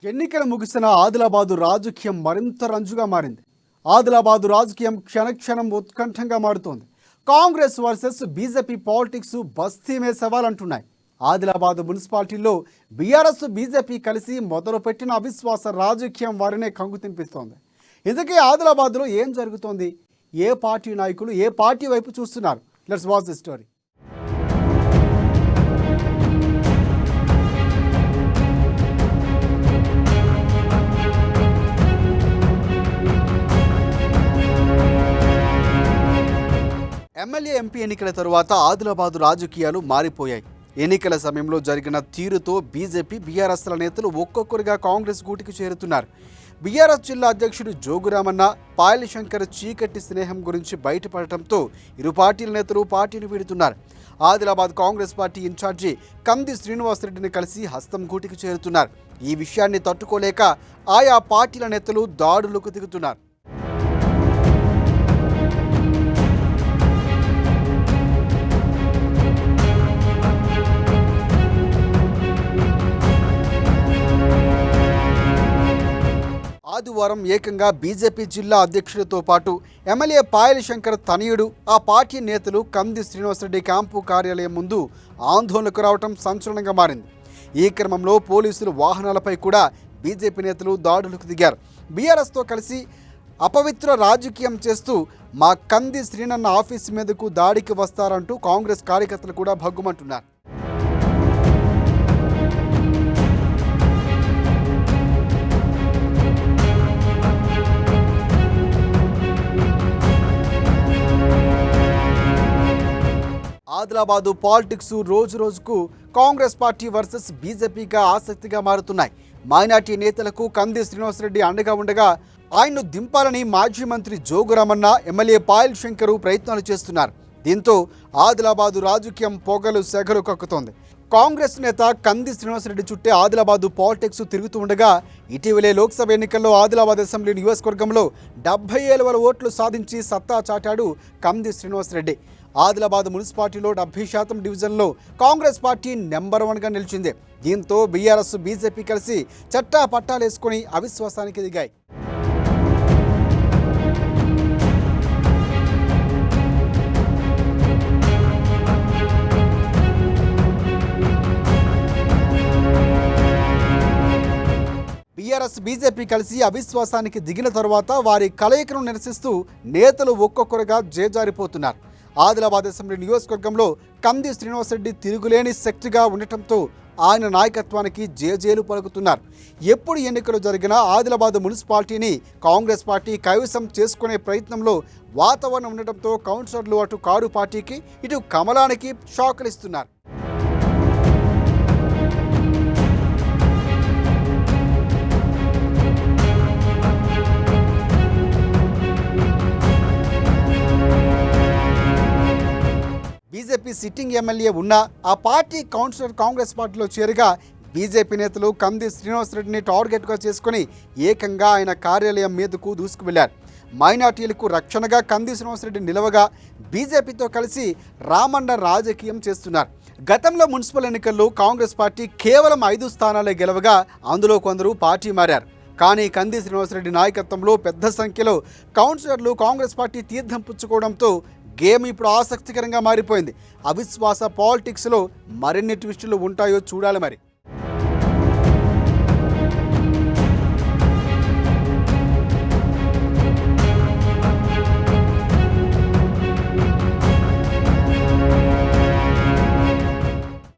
ఎన్నికలు ముగిసిన ఆదిలాబాదు రాజకీయం మరింత రంజుగా మారింది. ఆదిలాబాదు రాజకీయం క్షణక్షణం ఉత్కంఠంగా మారుతోంది. కాంగ్రెస్ వర్సెస్ బీజేపీ పాలిటిక్స్ బస్తీమే సవాలంటున్నాయి. ఆదిలాబాదు మున్సిపాలిటీలో బీఆర్ఎస్ బీజేపీ కలిసి మొదలుపెట్టిన అవిశ్వాస రాజకీయం వారినే కంగు తినిపిస్తోంది. ఇందుకే ఆదిలాబాద్లో ఏం జరుగుతోంది? ఏ పార్టీ నాయకులు ఏ పార్టీ వైపు చూస్తున్నారు? Let's watch the story. MLA MP ఎన్నికల తరువాత ఆదిలాబాదు రాజకీయాలు మారిపోయాయి. ఎన్నికల సమయంలో జరిగిన తీరుతో బీజేపీ బీఆర్ఎస్ల నేతలు ఒక్కొక్కరుగా కాంగ్రెస్ గూటికి చేరుతున్నారు. బీఆర్ఎస్ జిల్లా అధ్యక్షుడు జోగురామన్న, పాయల్ శంకర్ చీకటి స్నేహం గురించి బయటపడటంతో ఇరు పార్టీల నేతలు పార్టీని వీడుతున్నారు. ఆదిలాబాద్ కాంగ్రెస్ పార్టీ ఇన్ఛార్జి కంది శ్రీనివాసరెడ్డిని కలిసి హస్తం గూటికి చేరుతున్నారు. ఈ విషయాన్ని తట్టుకోలేక ఆయా పార్టీల నేతలు దాడులకు దిగుతున్నారు. ఆదివారం ఏకంగా బీజేపీ జిల్లా అధ్యక్షుడితో పాటు ఎమ్మెల్యే పాయల్ శంకర్ తనయుడు, ఆ పార్టీ నేతలు కంది శ్రీనివాసరెడ్డి క్యాంపు కార్యాలయం ముందు ఆందోళనకు రావడం సంచలనంగా మారింది. ఈ క్రమంలో పోలీసులు వాహనాలపై కూడా బీజేపీ నేతలు దాడులకు దిగారు. బీఆర్ఎస్తో కలిసి అపవిత్ర రాజకీయం చేస్తూ మా కంది శ్రీనన్న ఆఫీసు మీదకు దాడికి వస్తారంటూ కాంగ్రెస్ కార్యకర్తలు కూడా భగ్గుమంటున్నారు. ఆదిలాబాదు పాలిటిక్స్ రోజు రోజుకు కాంగ్రెస్ పార్టీ వర్సెస్ బీజేపీగా ఆసక్తిగా మారుతున్నాయి. మైనార్టీ నేతలకు కంది శ్రీనివాసరెడ్డి అండగా ఉండగా ఆయన్ను దింపాలని మాజీ మంత్రి జోగురామన్న, ఎమ్మెల్యే పాయల్ శంకర్ ప్రయత్నాలు చేస్తున్నారు. దీంతో ఆదిలాబాదు రాజకీయం పొగలు సెగలు కక్కుతోంది. కాంగ్రెస్ నేత కంది శ్రీనివాసరెడ్డి చుట్టే ఆదిలాబాదు పాలిటిక్స్ తిరుగుతూ ఉండగా ఇటీవలే లోక్సభ ఎన్నికల్లో ఆదిలాబాద్ అసెంబ్లీ నియోజకవర్గంలో 77,000 ఓట్లు సాధించి సత్తా చాటాడు కంది శ్రీనివాసరెడ్డి. ఆదిలాబాద్ మున్సిపాలిటీలో 70% డివిజన్లో కాంగ్రెస్ పార్టీ నెంబర్ 1గా నిలిచింది. దీంతో బీఆర్ఎస్ బీజేపీ కలిసి చట్టా పట్టాలేసుకుని అవిశ్వాసానికి దిగాయి. బీఆర్ఎస్ బీజేపీ కలిసి అవిశ్వాసానికి దిగిన తరువాత వారి కలయికను నిరసిస్తూ నేతలు ఒక్కొక్కరుగా జేజారిపోతున్నారు. ఆదిలాబాద్ అసెంబ్లీ నియోజకవర్గంలో కంది శ్రీనివాసరెడ్డి తిరుగులేని శక్తిగా ఉండటంతో ఆయన నాయకత్వానికి జేజేలు పలుకుతున్నారు. ఎప్పుడు ఎన్నికలు జరిగినా ఆదిలాబాద్ మున్సిపాలిటీని కాంగ్రెస్ పార్టీ కైవసం చేసుకునే ప్రయత్నంలో వాతావరణం ఉండటంతో కౌన్సిలర్లు అటు కారు పార్టీకి ఇటు కమలానికి షాకులు ఇస్తున్నారు. బీజేపీ సిట్టింగ్ ఎమ్మెల్యే ఉన్నా ఆ పార్టీ కౌన్సిలర్ కాంగ్రెస్ పార్టీలో చేరగా బీజేపీ నేతలు కంది శ్రీనివాసరెడ్డిని టార్గెట్గా చేసుకుని ఏకంగా ఆయన కార్యాలయం మీదకు దూసుకువెళ్లారు. మైనార్టీలకు రక్షణగా కంది శ్రీనివాసరెడ్డి నిలవగా బీజేపీతో కలిసి రామన్న రాజకీయం చేస్తున్నారు. గతంలో మున్సిపల్ ఎన్నికల్లో కాంగ్రెస్ పార్టీ కేవలం 5 స్థానాలే గెలవగా అందులో కొందరు పార్టీ మారారు. కానీ కంది శ్రీనివాసరెడ్డి నాయకత్వంలో పెద్ద సంఖ్యలో కౌన్సిలర్లు కాంగ్రెస్ పార్టీ తీర్థం పుచ్చుకోవడంతో గేమ్ ఇప్పుడు ఆసక్తికరంగా మారిపోయింది. అవిశ్వాస పాలిటిక్స్లో మరిన్ని ట్విస్టులు ఉంటాయో చూడాలి మరి.